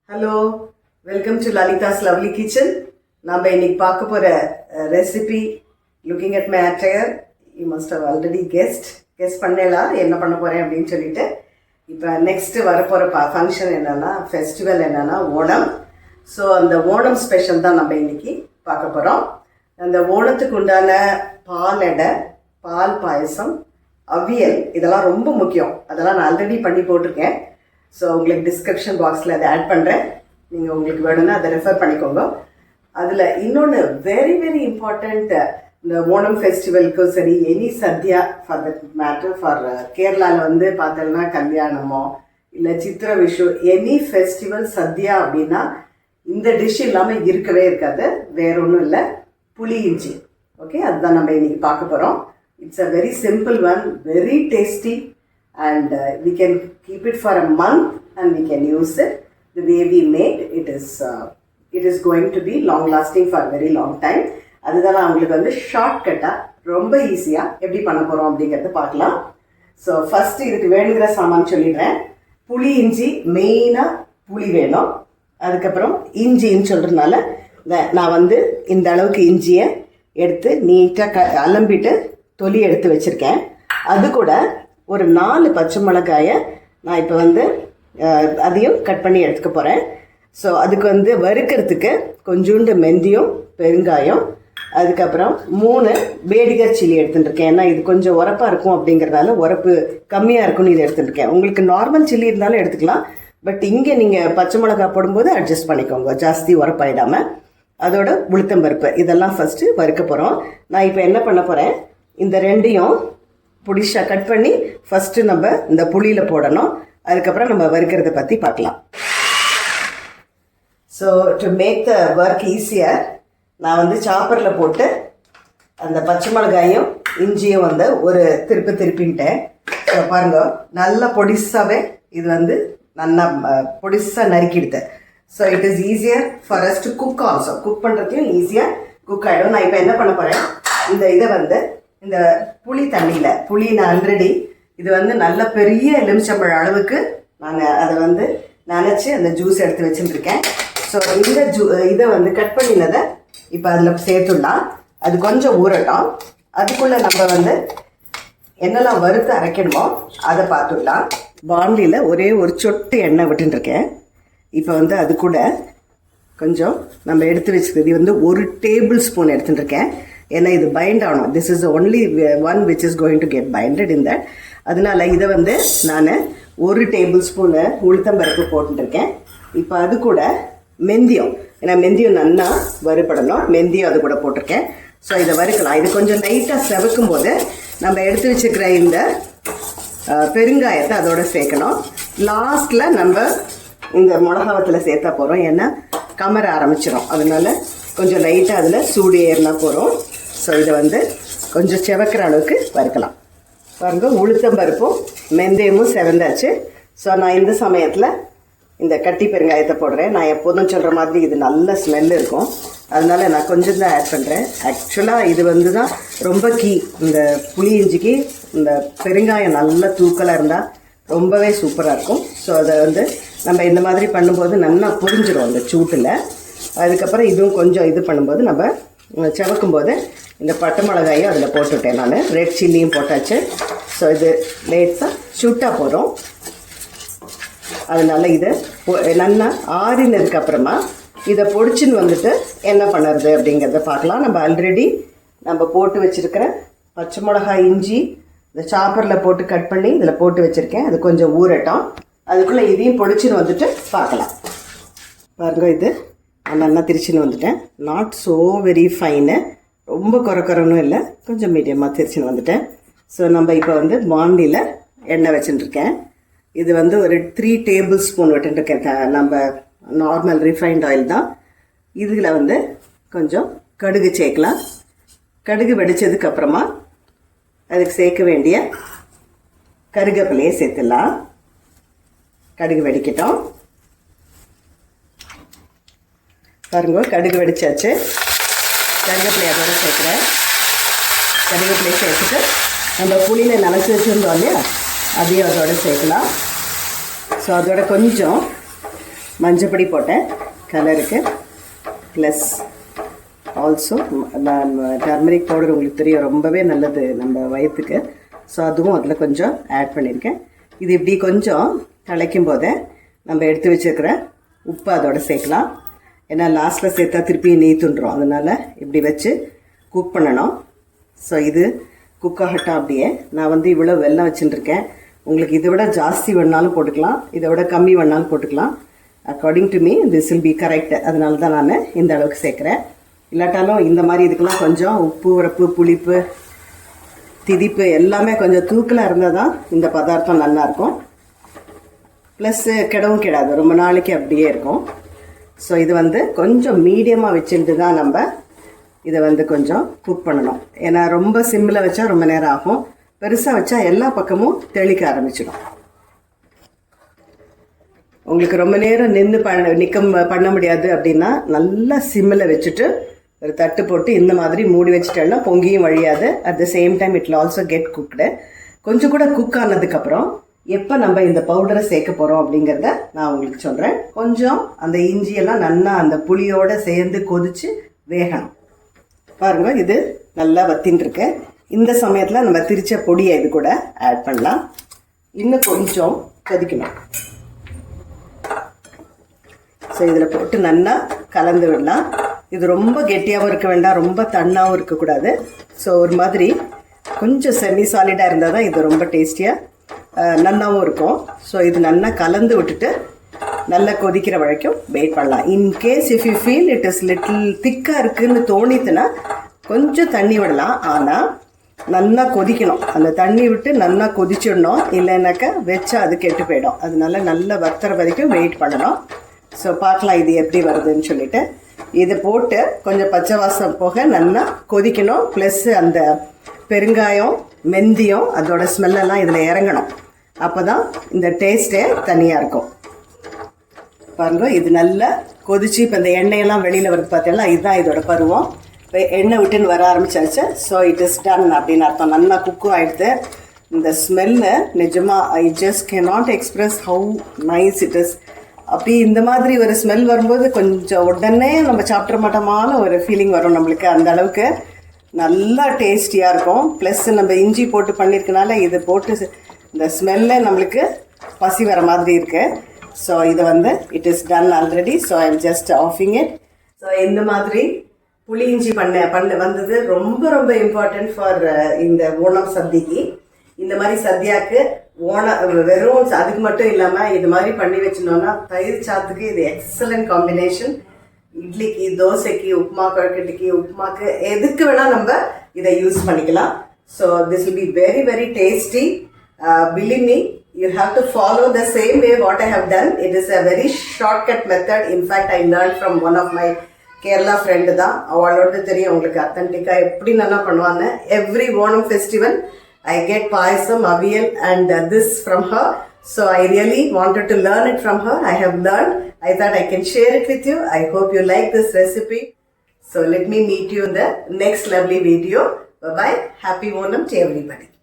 Hello, welcome to Lalitha's lovely kitchen. நம்ம இன்னைக்கு பார்க்க போகிற recipe looking at my attire you must have already guessed பண்ணலாம் என்ன பண்ண போகிறேன் அப்படின்னு சொல்லிட்டு. இப்போ நெக்ஸ்ட்டு வரப்போகிற ஃபங்க்ஷன் என்னென்னா, ஃபெஸ்டிவல் என்னென்னா ஓணம். ஸோ அந்த ஓணம் ஸ்பெஷல் தான் நம்ம இன்னைக்கு பார்க்க போகிறோம். அந்த ஓணத்துக்கு உண்டான பாலடை, பால் பாயசம், அவியல் இதெல்லாம் ரொம்ப முக்கியம். அதெல்லாம் நான் ஆல்ரெடி பண்ணி போட்டிருக்கேன். ஸோ உங்களுக்கு டிஸ்கிரிப்ஷன் பாக்ஸில் அதை ஆட் பண்ணுறேன். நீங்கள் உங்களுக்கு வேணும்னா அதை ரெஃபர் பண்ணிக்கோங்க. அதில் இன்னொன்று வெரி வெரி இம்பார்ட்டண்ட், இந்த ஓணம் ஃபெஸ்டிவலுக்கும் சரி, any Sathya for that matter, for கேரளாவில் வந்து பார்த்தோம்னா கல்யாணமோ இல்லை சித்திர விஷு, எனி ஃபெஸ்டிவல் சத்யா அப்படின்னா இந்த டிஷ் இல்லாமல் இருக்கவே இருக்காது. வேற ஒன்றும் இல்லை, புளி இஞ்சி. ஓகே, அதுதான் நம்ம இன்னைக்கு பார்க்க போகிறோம். It's a very simple one, very tasty. And we can keep it for a month and we can use it the way we made it. Is going to be long lasting for a very long time. அதுதான் நான் உங்களுக்கு வந்து ஷார்ட்கட்டாக ரொம்ப ஈஸியாக எப்படி பண்ண போகிறோம் அப்படிங்கிறத பார்க்கலாம். ஸோ ஃபஸ்ட்டு இதுக்கு வேணுங்கிற சாமான் சொல்லிடுறேன். புளி இஞ்சி, மெயினாக புளி வேணும். அதுக்கப்புறம் இஞ்சின்னு சொல்கிறதுனால நான் வந்து இந்த அளவுக்கு இஞ்சியை எடுத்து நீட்டாக அலம்பிட்டு தொலி எடுத்து வச்சுருக்கேன். அது கூட ஒரு 4 பச்சை மிளகாயை நான் இப்போ வந்து அதையும் கட் பண்ணி எடுத்துக்க போகிறேன். ஸோ அதுக்கு வந்து வறுக்கிறதுக்கு கொஞ்சோண்டு மெந்தியும் பெருங்காயம், அதுக்கப்புறம் 3 பேடிகர் சில்லி எடுத்துட்டுருக்கேன். ஏன்னா இது கொஞ்சம் உரப்பாக இருக்கும் அப்படிங்கிறதால, உரப்பு கம்மியாக இருக்கும்னு இது எடுத்துட்டுருக்கேன். உங்களுக்கு நார்மல் சில்லி இருந்தாலும் எடுத்துக்கலாம். பட் இங்கே நீங்கள் பச்சை மிளகா போடும்போது அட்ஜஸ்ட் பண்ணிக்கோங்க, ஜாஸ்தி உரப்பாயிடாமல். அதோட உளுத்தம்பருப்பு இதெல்லாம் ஃபஸ்ட்டு வறுக்க போகிறோம். நான் இப்போ என்ன பண்ண போகிறேன், இந்த ரெண்டையும் புடிஷா கட் பண்ணி ஃபஸ்ட்டு நம்ம இந்த புளியில் போடணும். அதுக்கப்புறம் நம்ம வறுக்கிறத பற்றி பார்க்கலாம். So to make the work easier, நான் வந்து சாப்பரில் போட்டு அந்த பச்சை மிளகாயும் இஞ்சியும் வந்து ஒரு திருப்பின்ட்டேன். ஸோ பாருங்க, நல்லா பொடிசாகவே இது வந்து நல்லா பொடிசாக நறுக்கிடுது. So it is easier for us to cook also. Cook பண்ணுறதையும் ஈஸியாக குக் ஆகிடும். நான் இப்போ என்ன பண்ண போகிறேன், இந்த இதை வந்து இந்த புளி தண்ணியில், புளி நான் ஆல்ரெடி இது வந்து நல்ல பெரிய எலுமிச்சம்பழம் அளவுக்கு நான் அதை வந்து நினச்சி அந்த ஜூஸ் எடுத்து வச்சுட்டுருக்கேன். ஸோ இந்த இதை வந்து கட் பண்ணினதை இப்போ அதில் சேர்த்துடலாம். அது கொஞ்சம் ஊறட்டும். அதுக்குள்ளே நம்ம வந்து என்னெல்லாம் வறுத்து அரைக்கணுமோ அதை பார்த்துடலாம். பாண்டியில் ஒரே ஒரு சொட்டு எண்ணெய் விட்டுருக்கேன். இப்போ வந்து அது கூட கொஞ்சம் நம்ம எடுத்து வச்சுக்கிறது வந்து 1 டேபிள் ஸ்பூன் எடுத்துட்டுருக்கேன். ஏன்னா இது பைண்ட் ஆகணும். This is only one which is going to get binded in that. அதனால இதை வந்து நான் 1 டேபிள் ஸ்பூனு உளுத்தம்பருப்பு போட்டுருக்கேன். இப்போ அது கூட மெந்தியம், ஏன்னா மெந்தியம் நல்லா வறுபடணும், மெந்தியம் அது கூட போட்டிருக்கேன். ஸோ இதை வறுக்கலாம். இது கொஞ்சம் லைட்டாக செவக்கும் போது நம்ம எடுத்து வச்சுக்கிற இந்த பெருங்காயத்தை அதோட சேர்க்கணும். லாஸ்ட்டில் நம்ம இந்த மிளகாவத்தில் சேர்த்தா போகிறோம், ஏன்னா கமர ஆரம்பிச்சிடும். அதனால கொஞ்சம் லைட்டாக அதில் சூடு ஏறினா போகிறோம். ஸோ இதை வந்து கொஞ்சம் செவக்கிற அளவுக்கு வறுக்கலாம். பாருங்க, உளுத்தம்பருப்பும் மெந்தயமும் செவந்தாச்சு. ஸோ நான் இந்த சமயத்தில் இந்த கட்டி பெருங்காயத்தை போடுறேன். நான் எப்போதும் சொல்கிற மாதிரி இது நல்ல ஸ்மெல் இருக்கும், அதனால நான் கொஞ்சம் தான் ஆட் பண்ணுறேன். ஆக்சுவலாக இது வந்து தான் ரொம்ப கீ. இந்த புளி இஞ்சிக்கு இந்த பெருங்காயம் நல்ல தூக்கலாக இருந்தால் ரொம்பவே சூப்பராக இருக்கும். ஸோ அதை வந்து நம்ம இந்த மாதிரி பண்ணும்போது நல்லா புரிஞ்சிடும் அந்த சூட்டில். அதுக்கப்புறம் இதுவும் கொஞ்சம் இது பண்ணும்போது நம்ம செவக்கும்போது இந்த பட்டை மிளகாயும் அதில் போட்டுவிட்டேன். நான் ரெட் சில்லியும் போட்டாச்சு. ஸோ இது லேட்டாக சுட்டாக போகிறோம். அதனால் இதை நல்லா ஆறினதுக்கப்புறமா இதை பொடிச்சின்னு வந்துட்டு என்ன பண்ணுறது அப்படிங்கிறத பார்க்கலாம். நம்ம ஆல்ரெடி நம்ம போட்டு வச்சுருக்கிற பச்சை மிளகாய், இஞ்சி இந்த சாப்பரில் போட்டு கட் பண்ணி இதில் போட்டு வச்சுருக்கேன். அது கொஞ்சம் ஊறட்டும். அதுக்குள்ளே இதையும் பொடிச்சின்னு வந்துட்டு பார்க்கலாம். பாருங்க, இது நல்லா திரிச்சின்னு வந்துட்டேன். நாட் ஸோ வெரி ஃபைனு, ரொம்ப குறன்னு இல்லை, கொஞ்சம் மீடியமாக திரிச்சின்னு வந்துட்டேன். ஸோ நம்ம இப்போ வந்து பாண்டியில் எண்ணெய் வச்சுட்டுருக்கேன். இது வந்து ஒரு 3 டேபிள் ஸ்பூன் விட்டுருக்கேன். நம்ம நார்மல் ரிஃபைண்ட் ஆயில் தான். இதில் வந்து கொஞ்சம் கடுகு சேர்க்கலாம். கடுகு வெடித்ததுக்கப்புறமா அதுக்கு சேர்க்க வேண்டிய கருவேப்பிலையை சேர்த்துடலாம். கடுகு வெடிக்கட்டும். பாருங்க, கடுகு வெடிச்சாச்சு. கருவேப்பிலை அதோட சேர்க்குறேன். கருவேப்பிலையை சேர்த்துட்டு நம்ம புளியில் நனைச்சி வச்சுருந்தோம் இல்லையா, அதையும் அதோட சேர்க்கலாம். ஸோ அதோட கொஞ்சம் மஞ்சப்பொடி போட்டேன் கலருக்கு, ப்ளஸ் ஆல்சோ நான் டர்மரிக் பவுடர் உங்களுக்கு தெரியும் ரொம்பவே நல்லது நம்ம வயிற்றுக்கு. ஸோ அதுவும் அதில் கொஞ்சம் ஆட் பண்ணியிருக்கேன். இது இப்படி கொஞ்சம் திளைக்கும் போதே நம்ம எடுத்து வச்சுருக்கிற உப்பு அதோட சேர்க்கலாம். ஏன்னா லாஸ்ட்டில் சேர்த்தா திருப்பி நீத்துன்றோம், அதனால் இப்படி வச்சு குக் பண்ணணும். ஸோ இது குக் ஆகட்டும். அப்படியே நான் இவ்வளோ வெல்லம் வச்சுட்டுருக்கேன். உங்களுக்கு இதை விட ஜாஸ்தி வேணாலும் போட்டுக்கலாம், இதை விட கம்மி வேணாலும் போட்டுக்கலாம். According to me this will be correct. அதனால தான் நான் இந்த அளவுக்கு சேர்க்குறேன். இல்லாட்டாலும் இந்த மாதிரி இதுக்கெல்லாம் கொஞ்சம் உப்பு, உரப்பு, புளிப்பு, திதிப்பு எல்லாமே கொஞ்சம் தூக்கலாக இருந்தால் தான் இந்த பதார்த்தம் நல்லாயிருக்கும். ப்ளஸ்ஸு கெடவும் கெடாது, ரொம்ப நாளைக்கு அப்படியே இருக்கும். ஸோ இது கொஞ்சம் மீடியமாக வச்சுட்டு தான் நம்ம இதை கொஞ்சம் குக் பண்ணணும். ஏன்னா ரொம்ப சிம்மில் வச்சா ரொம்ப நேரம் ஆகும், பெருசாக வச்சா எல்லா பக்கமும் தெளிக்க ஆரம்பிச்சிடும். உங்களுக்கு ரொம்ப நேரம் நின்று பண்ண முடியாது அப்படின்னா நல்லா சிம்மில் வச்சுட்டு ஒரு தட்டு போட்டு இந்த மாதிரி மூடி வச்சுட்டேன்னா பொங்கியும் வழியாது. At the same time it will also get cooked. கொஞ்சம் கூட குக் ஆனதுக்கப்புறம் எப்போ நம்ம இந்த பவுடரை சேர்க்க போகிறோம் அப்படிங்கிறத நான் உங்களுக்கு சொல்கிறேன். கொஞ்சம் அந்த இஞ்சியெல்லாம் நல்லா அந்த புளியோடு சேர்ந்து கொதித்து வேகணும். பாருங்கள், இது நல்லா வத்தின்ட்டுருக்கு. இந்த சமயத்தில் நம்ம திரிச்ச பொடியை இது கூட ஆட் பண்ணலாம். இன்னும் கொஞ்சம் கொதிக்கணும். ஸோ இதில் போட்டு நல்லா கலந்து விடலாம். இது ரொம்ப கெட்டியாகவும் இருக்க வேண்டாம், ரொம்ப தண்ணாகவும் இருக்கக்கூடாது. ஸோ ஒரு மாதிரி கொஞ்சம் செமி சாலிடாக இருந்தால் தான் இது ரொம்ப டேஸ்டியாக நல்லாவும் இருக்கும். ஸோ இது நல்லா கலந்து விட்டுட்டு நல்லா கொதிக்கிற வரைக்கும் வெயிட் பண்ணலாம். In case if you feel it is little திக்காக இருக்குதுன்னு தோணித்துன்னா கொஞ்சம் தண்ணி விடலாம். ஆனால் நல்லா கொதிக்கணும், அந்த தண்ணி விட்டு நல்லா கொதிச்சிடணும். இல்லைன்னாக்கா வச்சா அது கெட்டு போயிடும். அதனால நல்லா வத்துற வரைக்கும் வெயிட் பண்ணணும். ஸோ பார்க்கலாம் இது எப்படி வருதுன்னு சொல்லிட்டு. இதை போட்டு கொஞ்சம் பச்சை வாசம் போக நல்லா கொதிக்கணும். ப்ளஸ் அந்த பெருங்காயம், மெந்தியம் அதோட ஸ்மெல்லெல்லாம் இதில் இறங்கணும். அப்போ தான் இந்த டேஸ்ட்டே தனியாக இருக்கும். பாருங்க, இது நல்லா கொதிச்சு இப்போ இந்த எண்ணெயெல்லாம் வெளியில் வருது பார்த்தீங்கன்னா, இதுதான் இதோட பருவம். இப்போ எண்ணெய் விட்டுன்னு வர ஆரம்பிச்சாச்சு. ஸோ இட் இஸ் டன் அப்படின்னு அர்த்தம். நல்லா குக்கும் ஆகிடுது. இந்த ஸ்மெல்லு நிஜமாக I just cannot express how nice it is. அப்படி இந்த மாதிரி ஒரு ஸ்மெல் வரும்போது கொஞ்சம் உடனே நம்ம சாப்பிட மாட்டோமான ஒரு ஃபீலிங் வரும் நம்மளுக்கு. அந்த அளவுக்கு நல்லா டேஸ்டியாக இருக்கும். ப்ளஸ் நம்ம இஞ்சி போட்டு பண்ணியிருக்கனால இது போட்டு இந்த ஸ்மெல்ல நம்மளுக்கு பசி வர மாதிரி இருக்குது. ஸோ இதை it is done already. So I am just offing it. ஸோ இந்த மாதிரி புளி இஞ்சி பண்ண வந்தது ரொம்ப ரொம்ப இம்பார்ட்டன்ட் ஃபார் இந்த ஓணம் சத்திக்கு. இந்த மாதிரி சத்யாவுக்கு வெறும் அதுக்கு மட்டும் இல்லாமல் இது மாதிரி பண்ணி வச்சுனோன்னா தயிர் சாத்துக்கு இது எக்ஸலண்ட் காம்பினேஷன். இட்லிக்கு, தோசைக்கு, உப்புமா, கொழுக்கட்டைக்கு, உப்புமாக்கு எதுக்கு வேணால் நம்ம இதை யூஸ் பண்ணிக்கலாம். So this will be very very tasty. Believe me, you have to follow the same way what I have done. It is a very shortcut method. In fact, I learned from one of my Kerala friend தான். அவளோட தெரியும் உங்களுக்கு அத்தன்டிக்காக எப்படி நல்லா பண்ணுவாங்க. Every Onam festival I get payasam, aviyal and this from her. So I really wanted to learn it from her. I have learned. I thought I can share it with you. I hope you like this recipe. So let me meet you in the next lovely video. Bye-bye. Happy Onam to everybody.